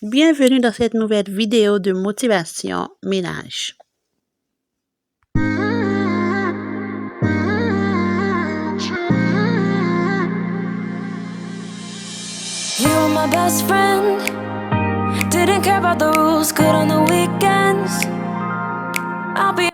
Bienvenue dans cette nouvelle vidéo de motivation ménage. You were my best friend. Didn't care about the rules, good on the weekends. I'll be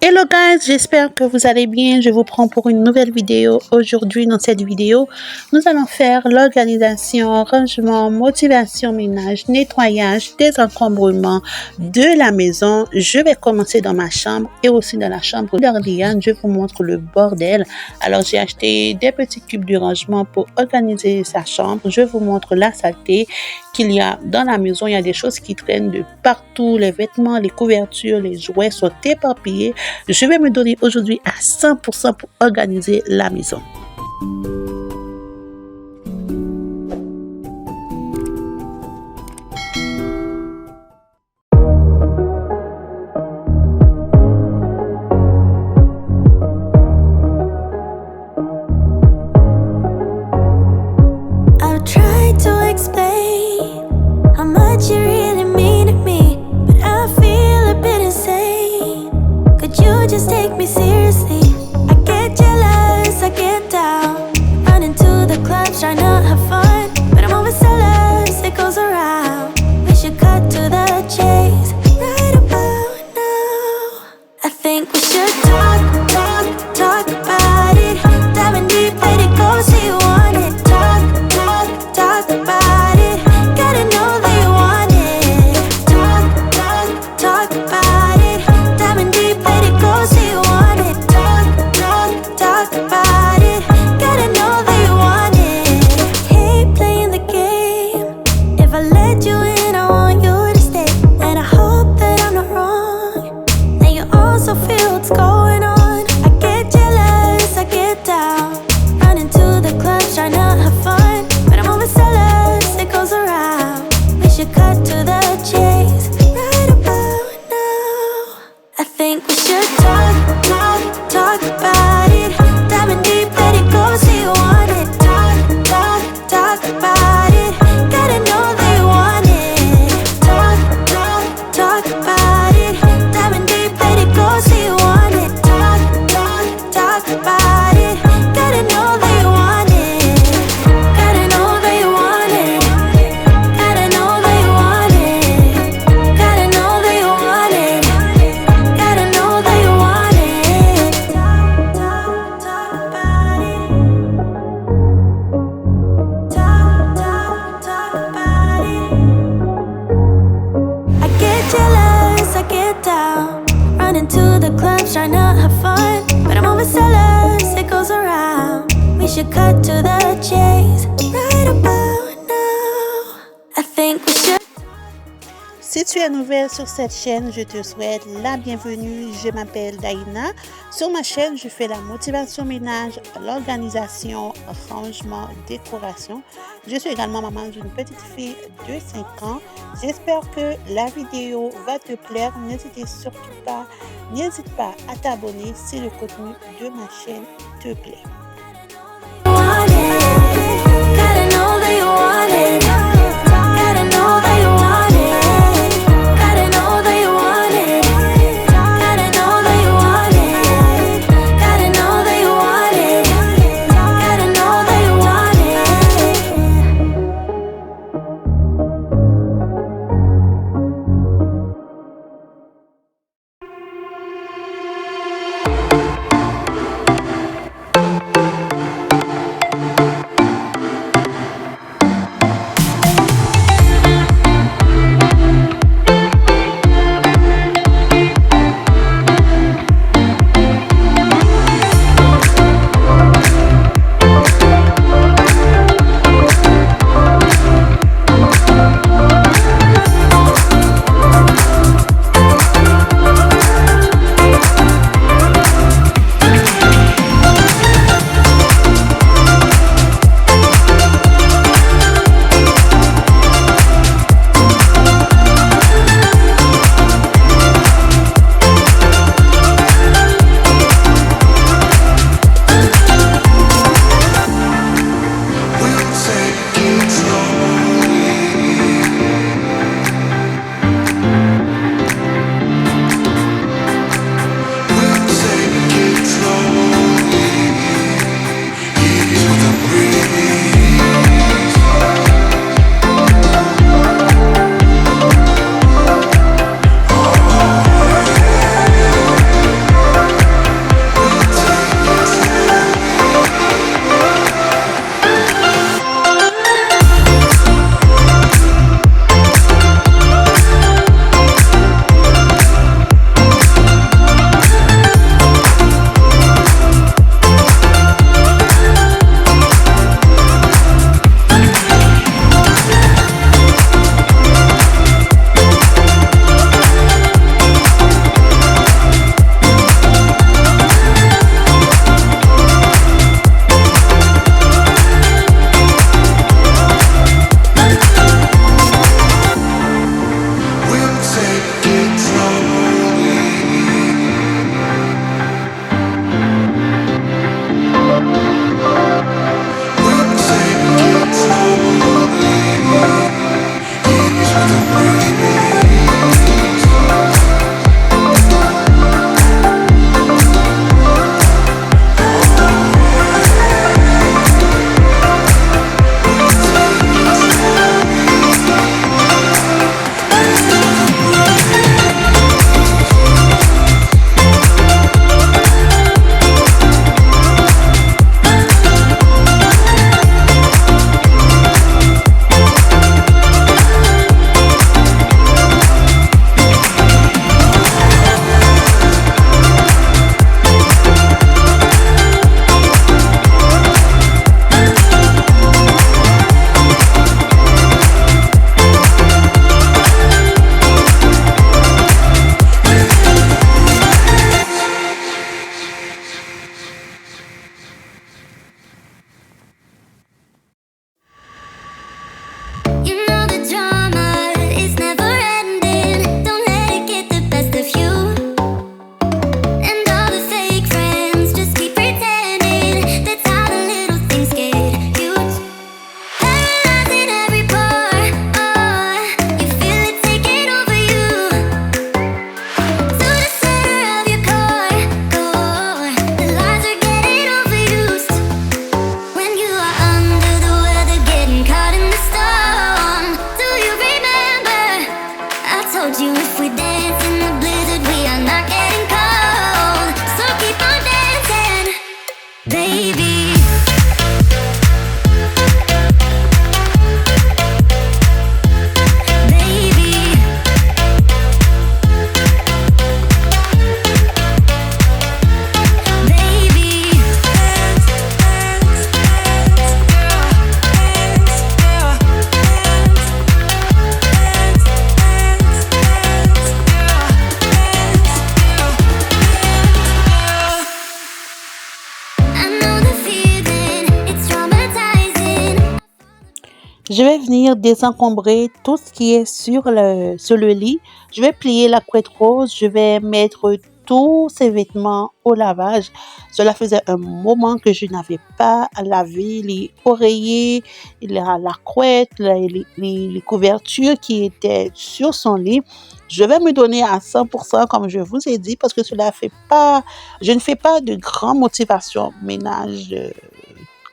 Hello guys, j'espère que vous allez bien. Je vous prends pour une nouvelle vidéo. Aujourd'hui, dans cette vidéo, nous allons faire l'organisation, rangement, motivation ménage, nettoyage, désencombrement de la maison. Je vais commencer dans ma chambre et aussi dans la chambre d'Arliane. Je vous montre le bordel. Alors, j'ai acheté des petits cubes de rangement pour organiser sa chambre. Je vous montre la saleté qu'il y a dans la maison. Il y a des choses qui traînent de partout. Les vêtements, les couvertures, les jouets sont éparpillés. Je vais me donner aujourd'hui à 100% pour organiser la maison. I've tried to explain how much you really mean to me, but I feel a bit insane. Could you just take me seriously? I get jealous, I get down, running to the clubs, trying to have fun, but I'm overzealous, it goes around. We should cut to the chase right about now. I think we should talk about it. Diving deep, let it go, so you want it. Talk about it. Gotta know that you want it. Talk about it. Diving deep, let it go, so you want it. Talk about it. Gotta know that you want it. Hate playing the game. If I let you in, I want you to stay. And I hope that I'm not wrong, that you also feel what's going on. I get jealous, I get down, running to the clubs, trying to have fun, but I'm overzealous, it goes around. We should cut to the chase right about now. I think we should talk about it. Diving deep, let it go, so you want it. Talk about it. Gotta know that you want it. Talk about it. Diving deep, let it go, so you want it. Talk about it. Gotta know that you want it. Gotta know that you want it. Gotta know that you want it. Gotta know that you want it. Gotta know that you want it. Talk about it. Talk about it. I get jealous, I get down, running to the clubs, trying to have fun, but I'm overzealous, it goes around. We should cut to the chase right about now. I think we should. Si tu es nouvelle sur cette chaîne, je te souhaite la bienvenue. Je m'appelle Daïna. Sur ma chaîne, je fais la motivation ménage, l'organisation, rangement, décoration. Je suis également maman d'une petite fille de 5 ans. J'espère que la vidéo va te plaire. N'hésite pas à t'abonner si le contenu de ma chaîne te plaît. Want it. Gotta know that you want it. Gotta know that you want it. Gotta know that you want it. Gotta know that you want it. Gotta know that you want it. Gotta know that you want it. je vais venir désencombrer tout ce qui est sur le lit. Je vais plier la couette rose. Je vais mettre tous ces vêtements au lavage. Cela faisait un moment que je n'avais pas lavé les oreillers, la couette, les couvertures qui étaient sur son lit. Je vais me donner à 100% comme je vous ai dit parce que je ne fais pas de grande motivation ménage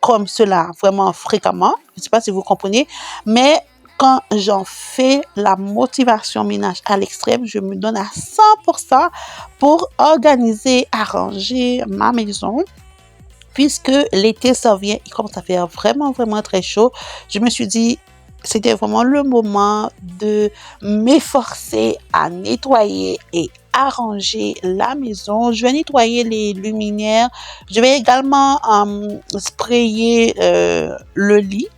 comme cela vraiment fréquemment. Je ne sais pas si vous comprenez, mais quand j'en fais la motivation ménage à l'extrême, je me donne à 100% pour organiser, arranger ma maison. Puisque l'été s'en vient, il commence à faire vraiment, vraiment très chaud, je me suis dit, c'était vraiment le moment de m'efforcer à nettoyer et arranger la maison. Je vais nettoyer les luminaires. Je vais également sprayer le lit.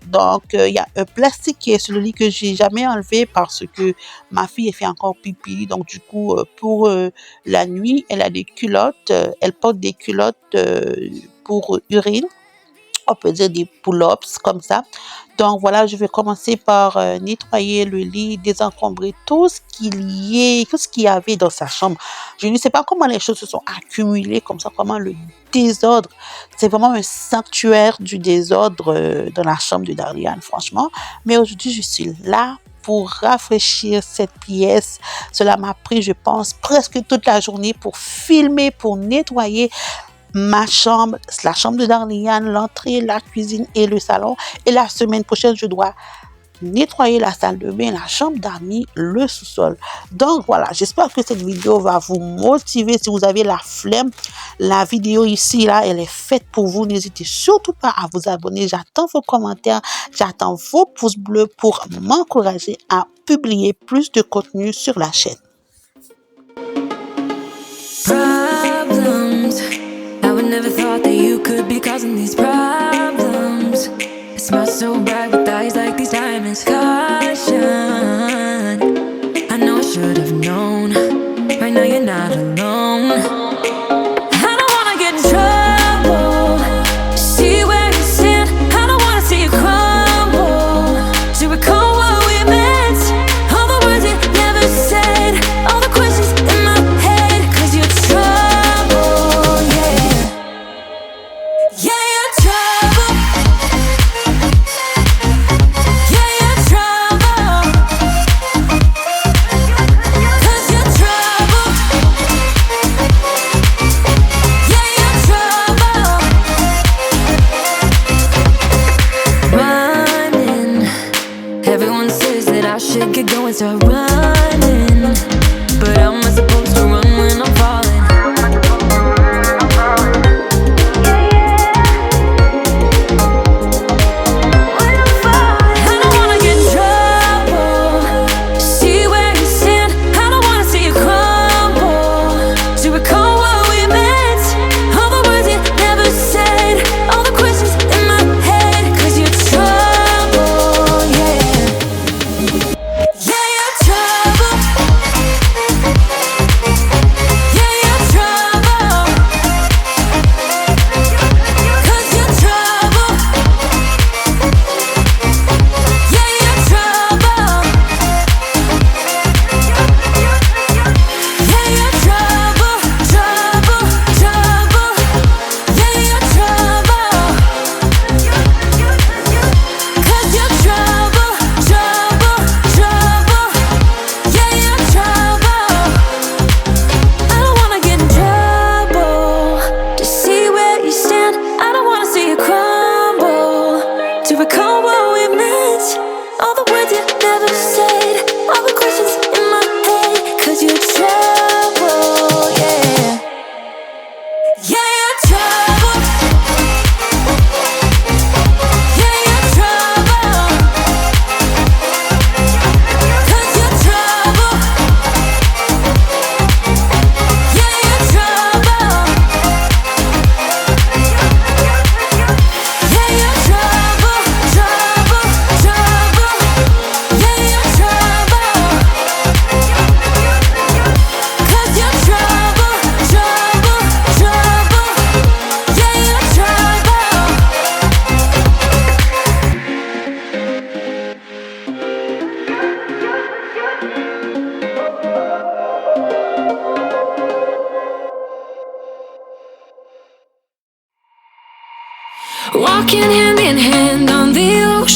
Donc, il y a un plastique qui est sur le lit que j'ai jamais enlevé parce que ma fille fait encore pipi. Donc, du coup, pour la nuit, elle a des culottes. Elle porte des culottes pour urine. On peut dire des pull-ups comme ça. Donc, voilà, je vais commencer par nettoyer le lit, désencombrer tout ce qu'il y avait dans sa chambre. Je ne sais pas comment les choses se sont accumulées comme ça, comment le désordre. C'est vraiment un sanctuaire du désordre dans la chambre de Darliane, franchement. Mais aujourd'hui, je suis là pour rafraîchir cette pièce. Cela m'a pris, je pense, presque toute la journée pour filmer, pour nettoyer ma chambre, la chambre de Darliane, l'entrée, la cuisine et le salon. Et la semaine prochaine, je dois nettoyer la salle de bain, la chambre d'amis, le sous-sol. Donc voilà, j'espère que cette vidéo va vous motiver si vous avez la flemme. La vidéo ici, là, elle est faite pour vous. N'hésitez surtout pas à vous abonner. J'attends vos commentaires, j'attends vos pouces bleus pour m'encourager à publier plus de contenu sur la chaîne. Never thought that you could be causing these problems. It smells so bright with eyes like these diamonds. Caution, I know I should have known. Right now you're not alone. I don't wanna get in trouble. See where you stand. I don't wanna see you crumble. Do you recall what we meant? All the words you never said. All the questions in my head. 'Cause you're trouble, yeah. Yeah, you're trouble. Yeah, you're trouble. 'Cause you're trouble. Yeah, you're trouble. Running. Everyone says that I should get going, start running. But how am I supposed to run when I'm falling? Yeah, you're trouble.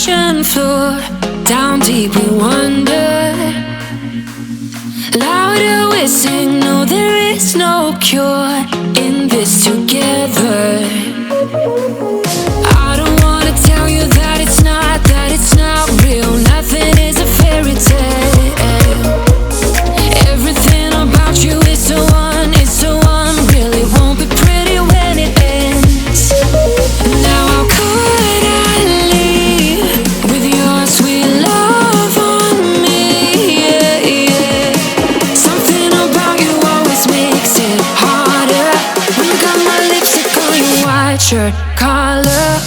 ocean floor, down deep we wander. Louder we sing, no there is no cure in this together. I don't wanna tell you that it's not real. Nothing is a fairy tale. Everything about you is so unreal. It won't be pretty when it ends. Now how could I leave with your sweet love on me? Yeah, yeah. Something about you always makes it harder. When you got my lipstick on your white shirt collar.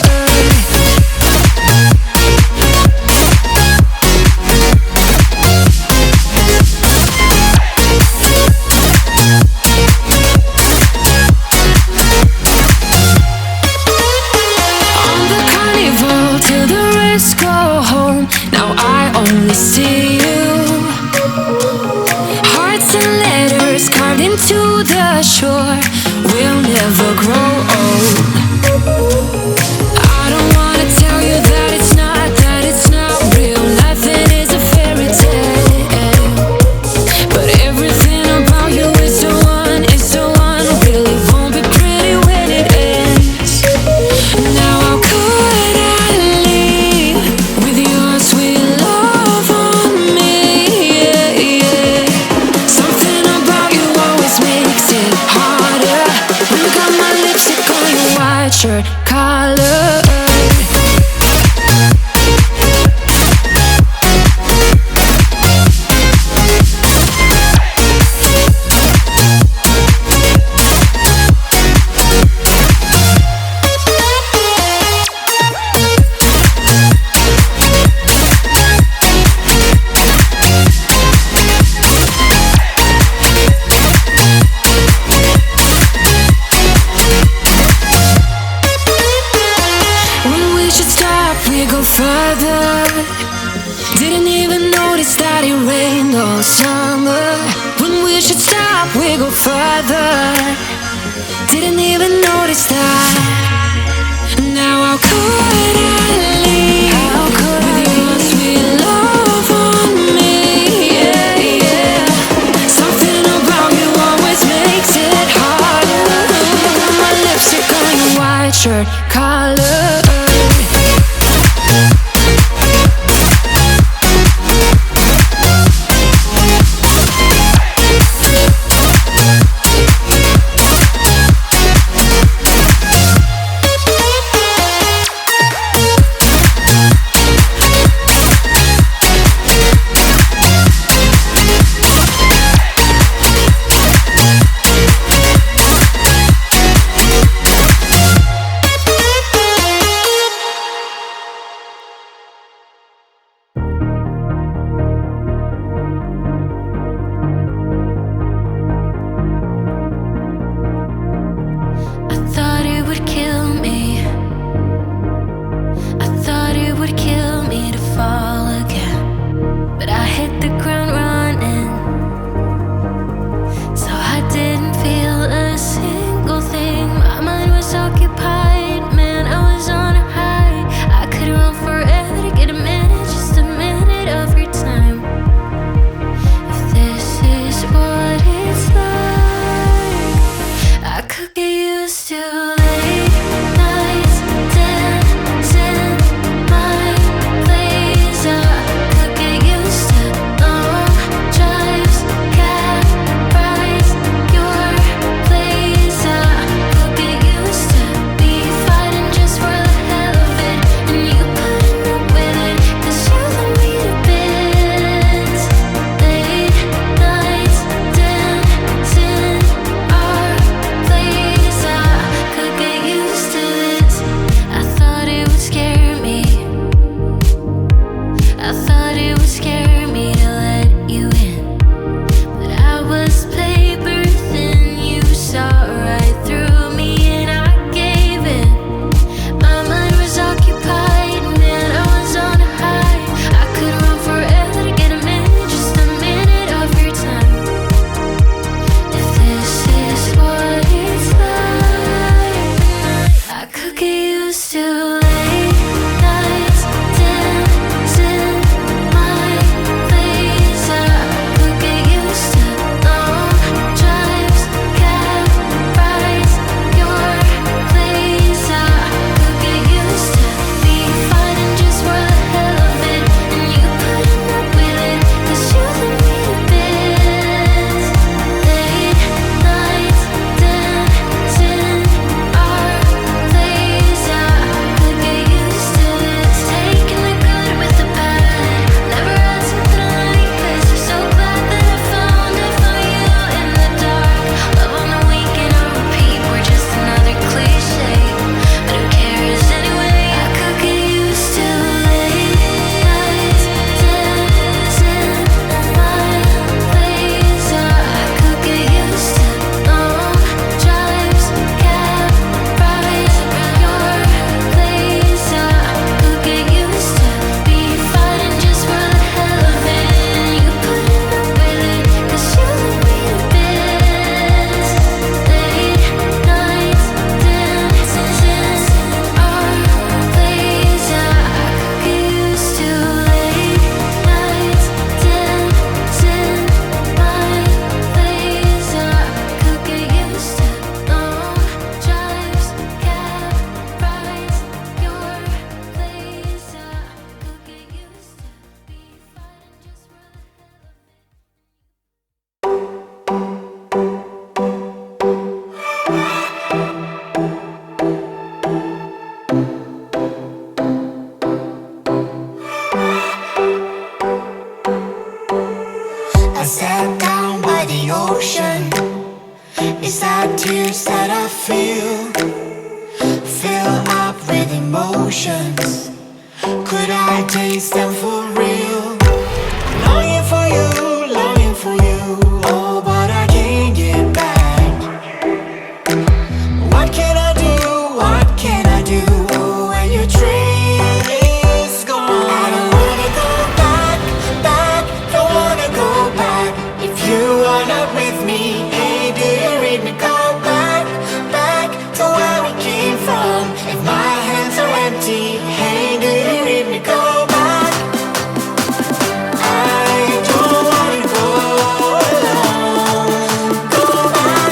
See you. Hearts and letters carved into the shore. We'll never grow old. I don't wanna tell you that it's not real. Nothing is a fairy tale. But everything about you is so unreal. It won't be pretty when it ends. Now how could I leave with your sweet love on me? Yeah, yeah. Something about you always makes it harder. When you got my lipstick on your white shirt collar. Further, didn't even notice that it rained all summer. When we should stop, we go further. Didn't even notice that. Now how could I leave? How could with your sweet love on me? Yeah, yeah. Something about you always makes it harder. My lipstick on your white shirt collar. Used to late nights, the ocean. It's that tears that I feel fill up with emotions. Could I taste them for real? Longing for you, longing for you. Oh, but I can't get back. What can I do? What can I do when your train is gone? I don't wanna go back, back. Don't wanna go back. If you are not with me, hey, do you read me? Go back, back to where we came from. If my hands are empty, hey, do you read me? Go back. I don't wanna go alone. Go back.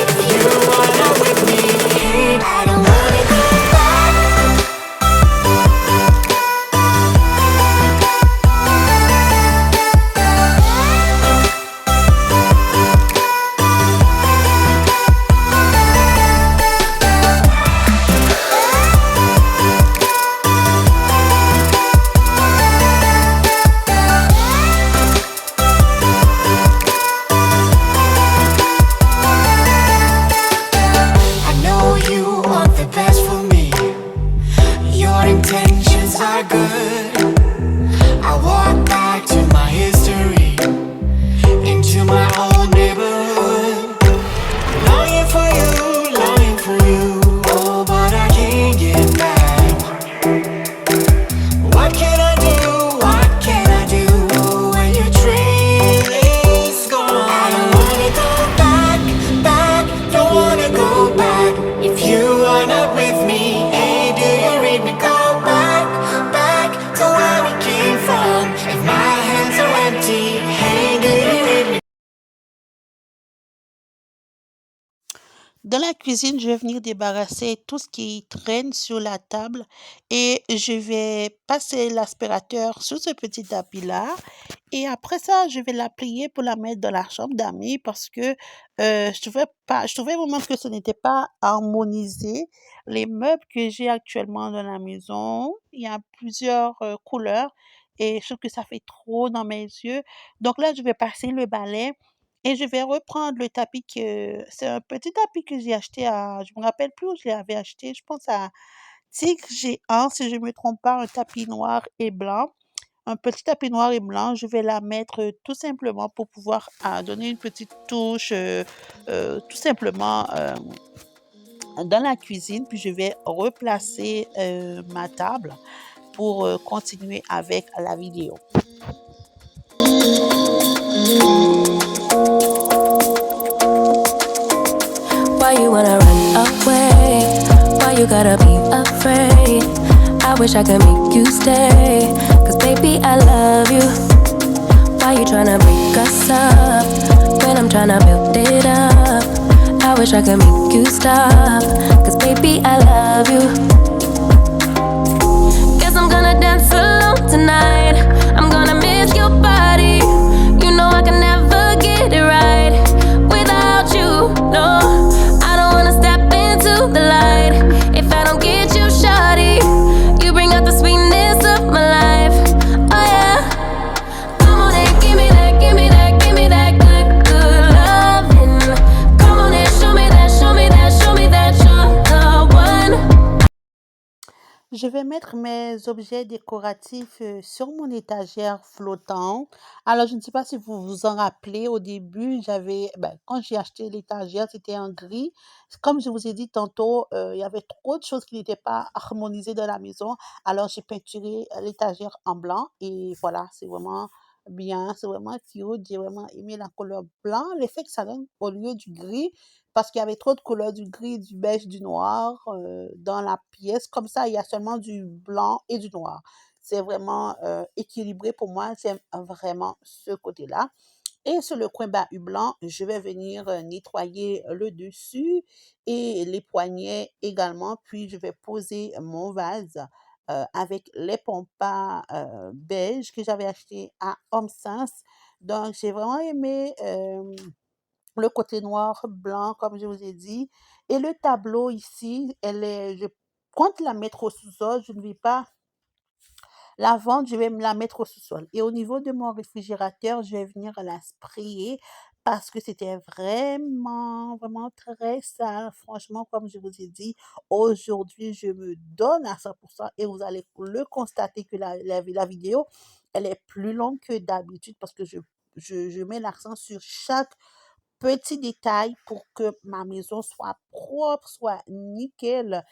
If you are not with me, hey, I don't wanna go back. I know you want the best for me. Your intentions are good. I walk back to my history, into my old neighborhood. Longing for you, longing for you. Oh, but I can't get back. What can I do? What can I do when your train is gone? I don't wanna go back, back. Don't wanna go back. If you are not with me, hey, do you read me? Go back, back to where we came from. If my hands are empty, hey, do you read me? Dans la cuisine, je vais venir débarrasser tout ce qui traîne sur la table et je vais passer l'aspirateur sur ce petit tapis-là. Et après ça, je vais la plier pour la mettre dans la chambre d'amis parce que je trouvais vraiment que ce n'était pas harmonisé. Les meubles que j'ai actuellement dans la maison, il y a plusieurs couleurs et je trouve que ça fait trop dans mes yeux. Donc là, je vais passer le balai et je vais reprendre le tapis que c'est un petit tapis que j'ai acheté à je me rappelle plus où je l'avais acheté, je pense à Tigre Géant, si je ne me trompe pas, un tapis noir et blanc. Un petit tapis noir et blanc, je vais la mettre tout simplement pour pouvoir donner une petite touche, tout simplement dans la cuisine. Puis je vais replacer ma table pour continuer avec la vidéo. Why you wanna run away? Why you gotta be afraid? I wish I could make you stay. Cause baby, I love you. Why you tryna break us up when I'm tryna build it up? I wish I could make you stop. Cause baby, I love you. Guess I'm gonna dance alone tonight. I'm gonna miss your body. You know I can never get it right without you. No, I don't wanna step into the light if I don't get you, shawty. You bring out the sweetness of my life. Oh yeah. Come on and give me that, give me that, give me that good, good loving. Come on and show me that, show me that, show me that you're the one. Je vais mettre mes objets décoratifs sur mon étagère flottante. Alors, je ne sais pas si vous vous en rappelez, au début, quand j'ai acheté l'étagère, c'était en gris. Comme je vous ai dit tantôt, il y avait trop de choses qui n'étaient pas harmonisées dans la maison. Alors, j'ai peinturé l'étagère en blanc et voilà, c'est vraiment bien, c'est vraiment cute. J'ai vraiment aimé la couleur blanc, l'effet que ça donne au lieu du gris parce qu'il y avait trop de couleurs du gris, du beige, du noir dans la pièce. Comme ça, il y a seulement du blanc et du noir. C'est vraiment équilibré pour moi. J'aime vraiment ce côté-là. Et sur le coin bahut blanc, je vais venir nettoyer le dessus et les poignets également. Puis, je vais poser mon vase avec les pompas beige que j'avais acheté à Home Sense. Donc, j'ai vraiment aimé le côté noir, blanc, comme je vous ai dit. Et le tableau ici, je compte la mettre au sous-sol. Je ne vais pas la vente, je vais me la mettre au sous-sol. Et au niveau de mon réfrigérateur, je vais venir la sprayer parce que c'était vraiment, vraiment très sale. Franchement, comme je vous ai dit, aujourd'hui, je me donne à 100% et vous allez le constater que la vidéo, elle est plus longue que d'habitude parce que je mets l'accent sur chaque petit détail pour que ma maison soit propre, soit nickel,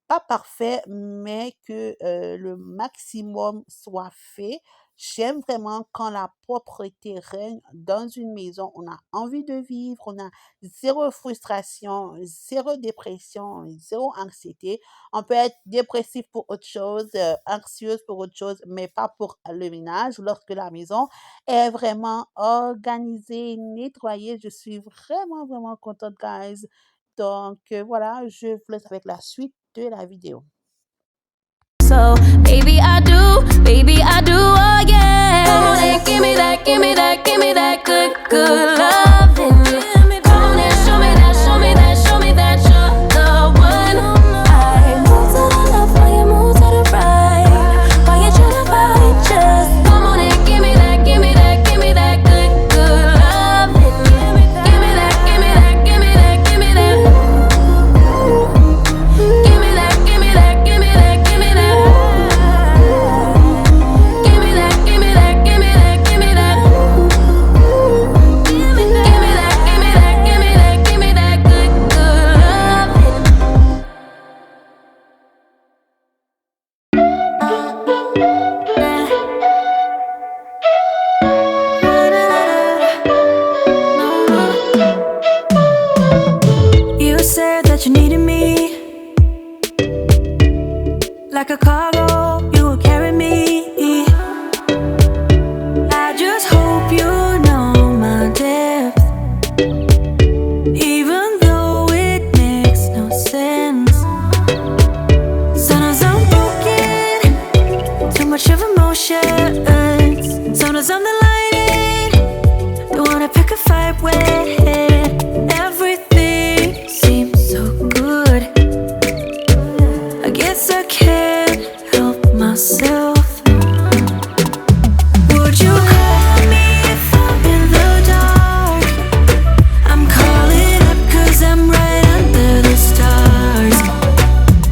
pas parfait, mais que le maximum soit fait. J'aime vraiment quand la propreté règne dans une maison. On a envie de vivre, on a zéro frustration, zéro dépression, zéro anxiété. On peut être dépressif pour autre chose, anxieuse pour autre chose, mais pas pour le ménage. Lorsque la maison est vraiment organisée, nettoyée, je suis vraiment, vraiment contente, guys. Donc voilà, je vous laisse avec la suite de la vidéo. So, baby, I do, oh yeah. Come on and give me that, give me that, give me that good, good loving. Come on and show me that, show me that, show me that you're the one. I move to the left while you move to the right. While you try to fight, just come on and give me that, give me that, give me that good, good loving. Give me that, give me that, give me that, give me that. Give me that, give me that, give me that, give me that. Give me that, give me that, give me that, give me that. Give me that, give me that, give me that, give me that good, good loving. You said that you needed me like a cargo, you will carry me. I just hope you know my depth, even though it makes no sense. Sometimes I'm broken, too much of emotions. Sometimes I'm the lightning, don't wanna pick a fight with. Everything seems so good. I guess I can't help myself. Would you call me if I'm in the dark? I'm calling up 'cause I'm right under the stars.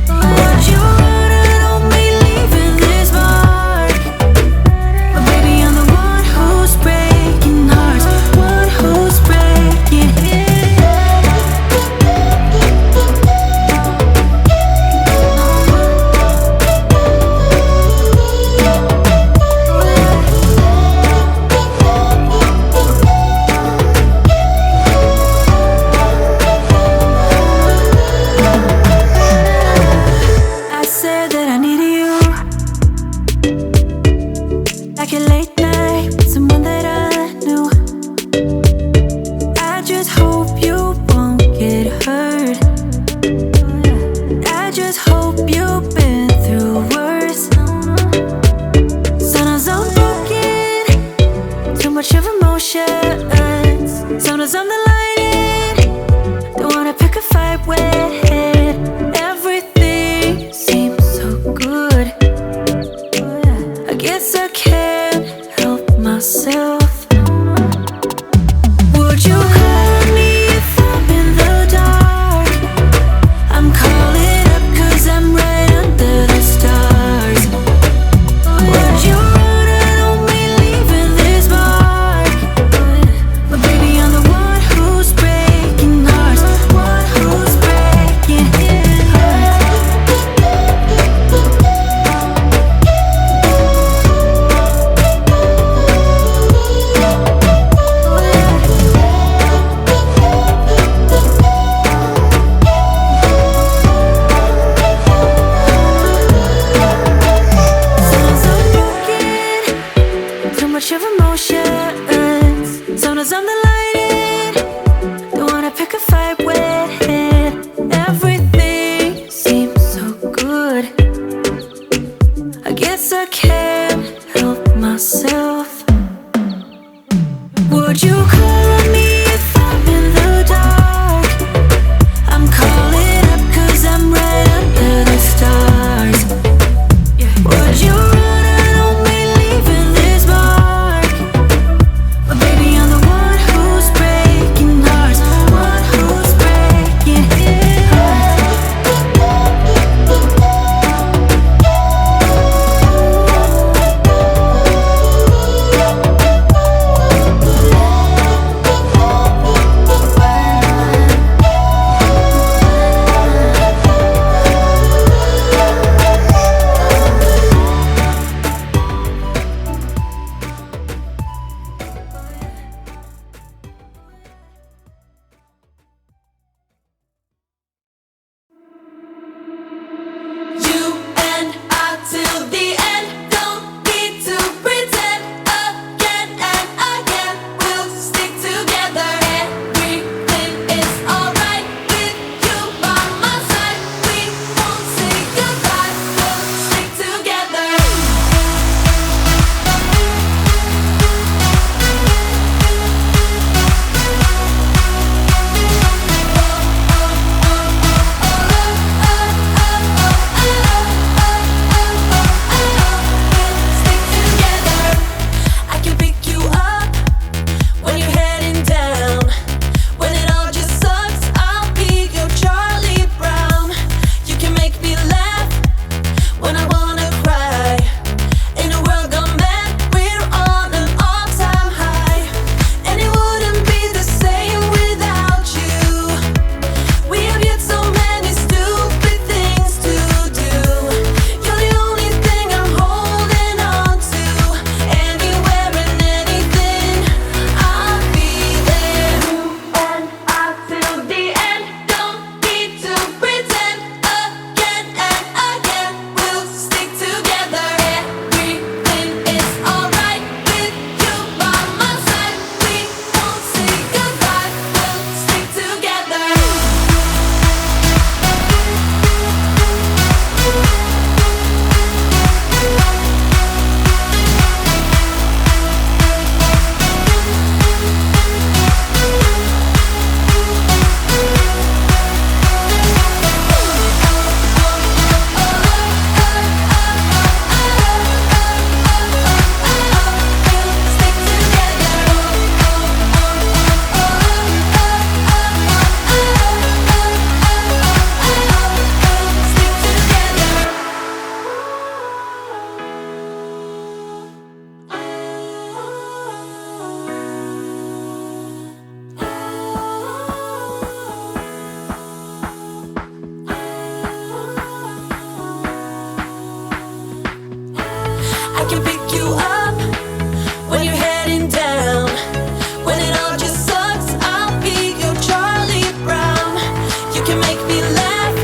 Would you run on me leaving this mark? But baby, I'm the one who's breaking hearts, one who's breaking. I said that I needed you, like a late night with someone that I knew. I just hope you won't get hurt. I just hope you've been through worse. Sometimes I'm broken, too much of emotions. Sometimes I'm the lightning, don't wanna pick a fight with. Everything seems so good. I guess I can't help myself. Would you call me if I'm in the dark? I'm calling up 'cause I'm right under the stars. Would you run on me leaving this mark? But baby, I'm the one who's breaking hearts, one who's breaking hearts. Sometimes I'm broken, too much of emotions. Sometimes I'm the lightning, don't wanna pick a fight with. Everything seems so good. I guess I can't help myself. Would you call me if I'm in the dark? I'm calling up 'cause I'm right under the stars. Would you run I can pick you up when you're heading down. When it all just sucks, I'll be your Charlie Brown. You can make me laugh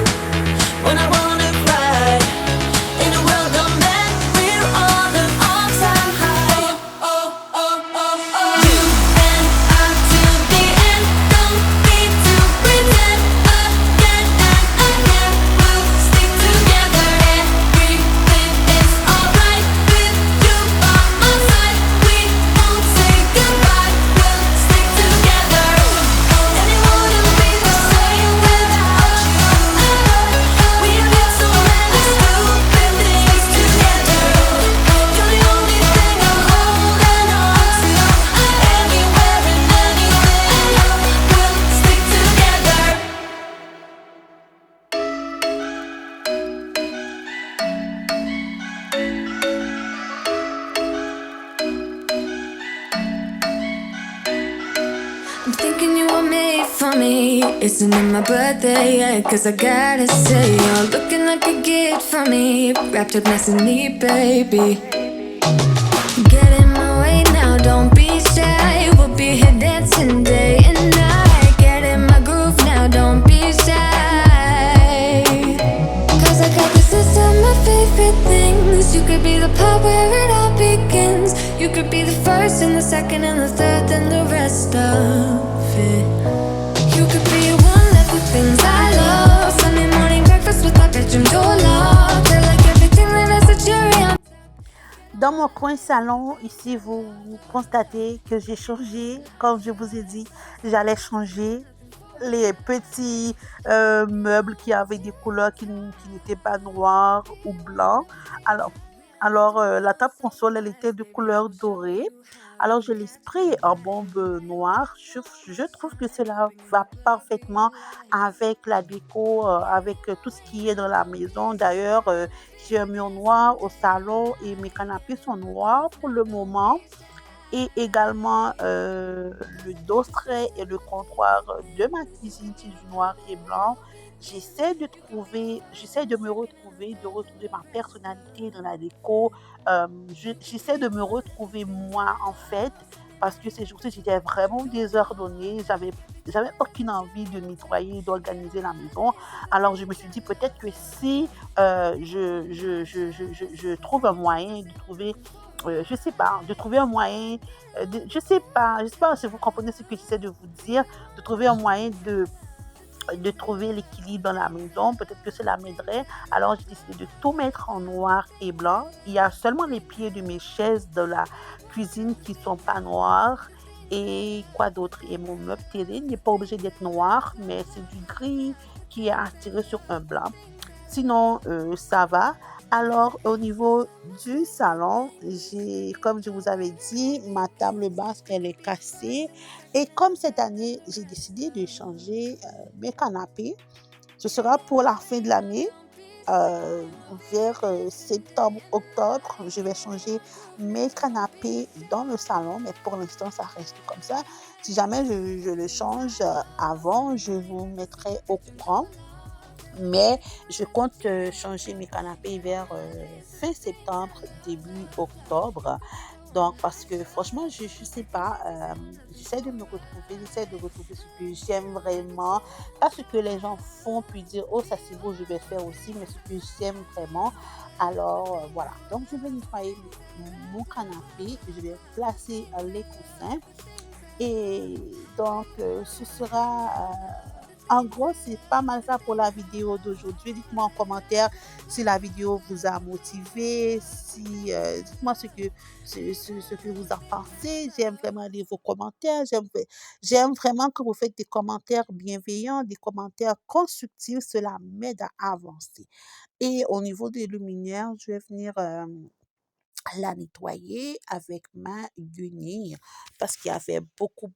when I wanna cry. In a world of men, we're on an all-time high. You and I till the end, don't need to pretend again and again. We'll stick together, everything is alright with you by my side. We won't say goodbye, we'll stick together. And it wouldn't be the same without you. We did so many stupid things together. You're the only thing I'm holding on to. Anywhere and anything, we'll stick together. I'm thinking you were made for me. Isn't it my birthday yet? 'Cause I gotta say, you're looking like a gift for me. Wrapped up nice and neat, baby. Get in my way now, don't be shy. We'll be here dancing day and night. Get in my groove now, don't be shy. 'Cause I got this list of my favorite things. You could be the part where it all begins. You could be the first and the second and the third and the rest of it. You could be one of the things I love. Sunday morning breakfast with my bedroom door locked. I like everything that has a cherry on. Dans mon coin salon, ici, vous constatez que j'ai changé, comme je vous ai dit, j'allais changer les petits meubles qui avaient des couleurs qui n'étaient pas noires ou blancs. Alors la table console, elle était de couleur dorée. Alors, je l'ai sprayé en bombe noire. Je trouve que cela va parfaitement avec la déco, avec tout ce qui est dans la maison. D'ailleurs, j'ai un mur noir au salon et mes canapés sont noirs pour le moment. Et également, le dosseret et le comptoir de ma cuisine, c'est du noir et blanc. J'essaie de me retrouver, de retrouver ma personnalité dans la déco. J'essaie de me retrouver moi, en fait, parce que ces jours-ci, j'étais vraiment désordonnée. J'avais aucune envie de nettoyer, d'organiser la maison. Alors, je me suis dit peut-être que si je trouve un moyen de trouver de trouver un moyen, je sais pas si vous comprenez ce que j'essaie de vous dire, de trouver un moyen de trouver l'équilibre dans la maison, peut-être que cela m'aiderait. Alors j'ai décidé de tout mettre en noir et blanc. Il y a seulement les pieds de mes chaises de la cuisine qui sont pas noirs. Et quoi d'autre? Et mon meuble télé n'est pas obligé d'être noir, mais c'est du gris qui est attiré sur un blanc. Sinon, ça va. Alors, au niveau du salon, comme je vous avais dit, ma table basse, elle est cassée. Et comme cette année, j'ai décidé de changer mes canapés. Ce sera pour la fin de l'année. Vers septembre, octobre, je vais changer mes canapés dans le salon. Mais pour l'instant, ça reste comme ça. Si jamais je le change avant, je vous mettrai au courant. Mais je compte changer mes canapés vers fin septembre, début octobre. Donc, parce que franchement, je sais pas, j'essaie de retrouver ce que j'aime vraiment. Pas ce que les gens font, puis dire, oh, ça c'est beau, je vais faire aussi, mais ce que j'aime vraiment. Alors, voilà. Donc, je vais nettoyer mon canapé, je vais placer les coussins. Et donc, ce sera... en gros, c'est pas mal ça pour la vidéo d'aujourd'hui. Dites-moi en commentaire si la vidéo vous a motivé, dites-moi ce que vous en pensez. J'aime vraiment lire vos commentaires. J'aime vraiment que vous faites des commentaires bienveillants, des commentaires constructifs. Cela m'aide à avancer. Et au niveau des luminaires, je vais venir la nettoyer avec ma guenille parce qu'il y avait beaucoup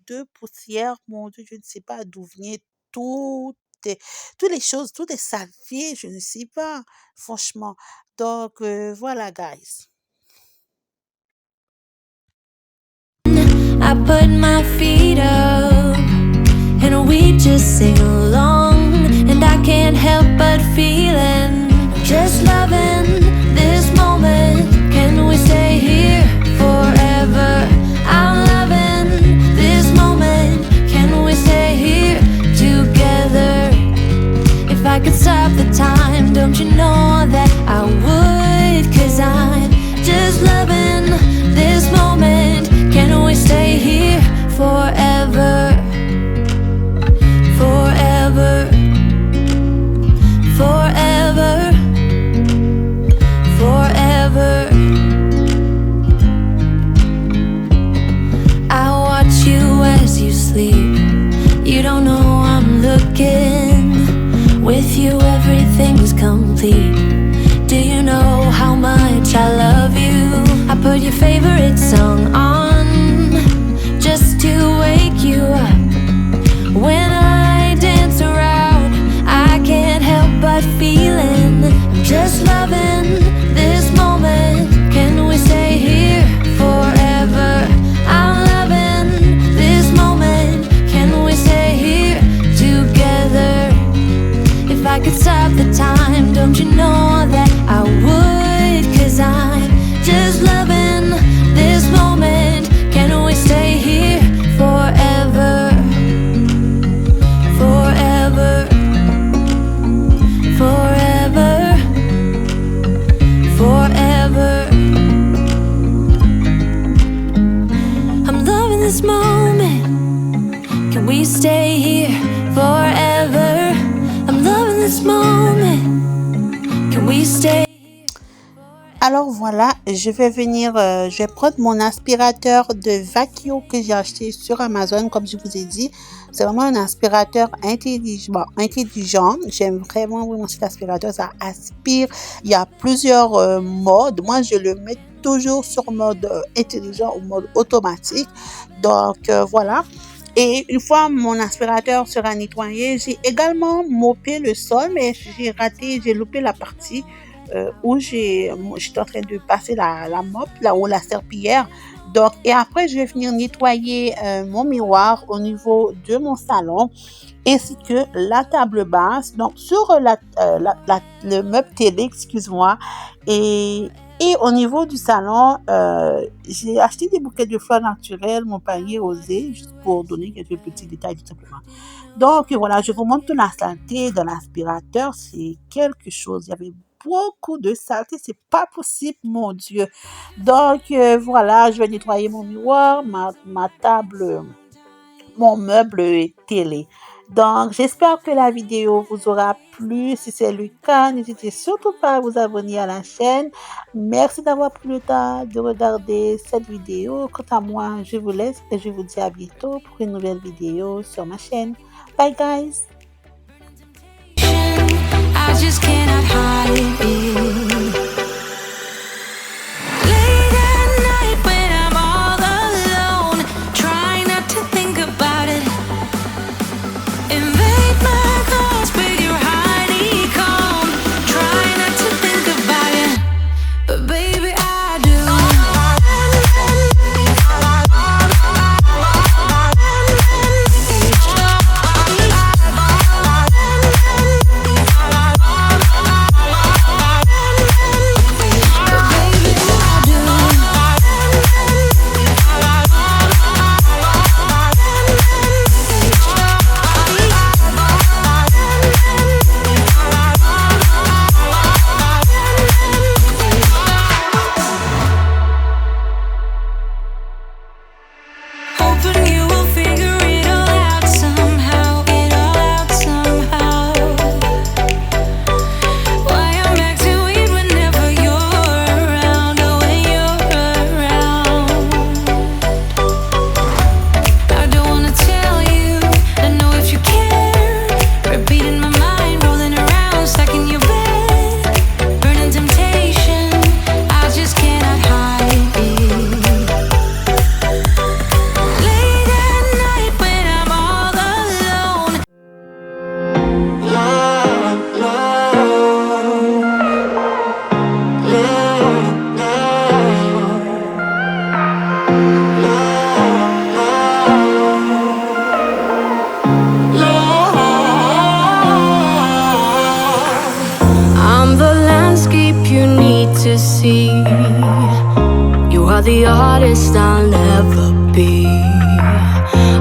de poussière. Mon Dieu, je ne sais pas d'où venaient toutes les choses, toutes les saletés, je ne sais pas, franchement. Donc, voilà, guys. I put my feet up and we just sing along, and I can't help but feeling just loving this moment. Alors voilà, je vais prendre mon aspirateur de Vacuum que j'ai acheté sur Amazon, comme je vous ai dit. C'est vraiment un aspirateur intelligent, intelligent. J'aime vraiment cet aspirateur, ça aspire. Il y a plusieurs modes. Moi, je le mets toujours sur mode intelligent ou mode automatique. Donc voilà. Et une fois mon aspirateur sera nettoyé, j'ai également mopé le sol, mais j'ai loupé la partie où j'étais en train de passer la mop, là où la serpillière. Donc, et après, je vais venir nettoyer mon miroir au niveau de mon salon ainsi que la table basse. Donc, sur le meuble télé, excuse-moi, et, et au niveau du salon, j'ai acheté des bouquets de fleurs naturelles, mon panier rosé, juste pour donner quelques petits détails tout simplement. Donc voilà, je vous montre la saleté de l'aspirateur, c'est quelque chose. Il y avait beaucoup de saleté, c'est pas possible, mon Dieu. Donc voilà, je vais nettoyer mon miroir, ma table, mon meuble télé. Donc, j'espère que la vidéo vous aura plu. Si c'est le cas, n'hésitez surtout pas à vous abonner à la chaîne. Merci d'avoir pris le temps de regarder cette vidéo. Quant à moi, je vous laisse et je vous dis à bientôt pour une nouvelle vidéo sur ma chaîne. Bye guys! I just cannot hide it. Late at night when I'm all alone, try not to think about it. Invade my thoughts with your honeycomb. Try not to think about it, but baby I do. Hoping you will figure it all out somehow, Why I'm acting weird whenever you're around, oh when you're around. I don't wanna tell you, I know if you care. Repeating my mind, rolling around, stuck in your bed, burning temptation. I just cannot hide it. Late at night when I'm all alone. I'm the landscape you need to see. You are the artist I'll never be.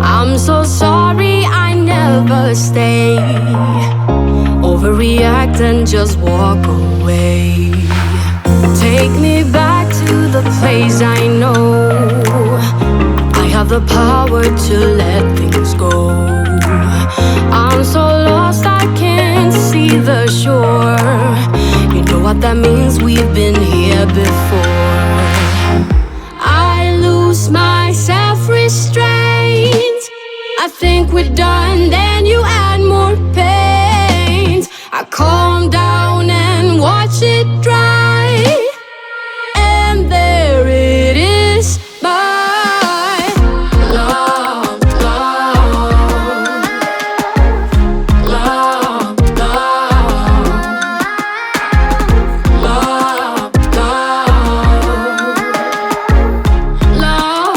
I'm so sorry I never stay. Overreact and just walk away. Take me back to the place I know. I have the power to let things go. I'm so lost I can't see the shore. You know what that means, we've been here before. I lose my self-restraint. I think we're done, then you add more paint. I calm down and watch it dry, and there it is, my love, love, love, love, love, love.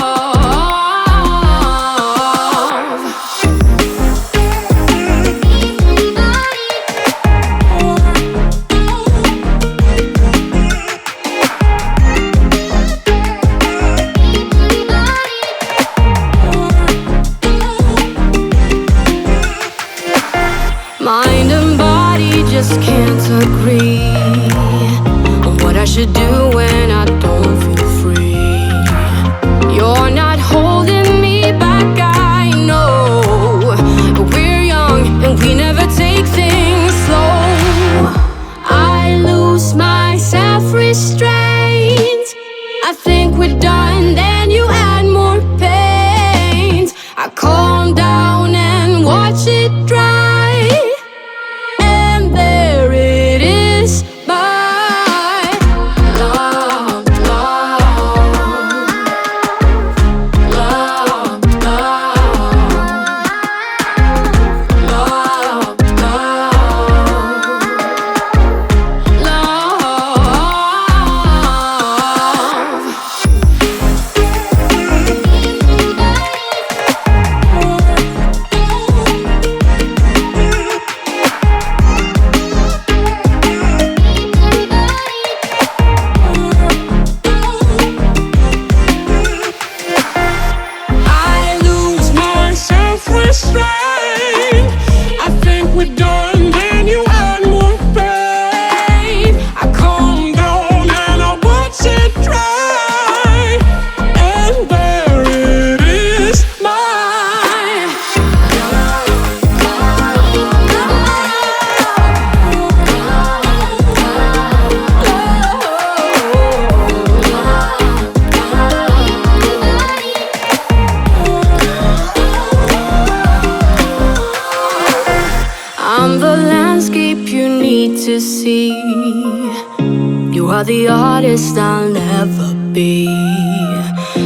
You are the artist I'll never be.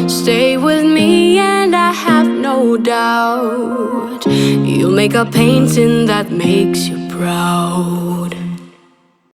Stay with me and I have no doubt you'll make a painting that makes you proud.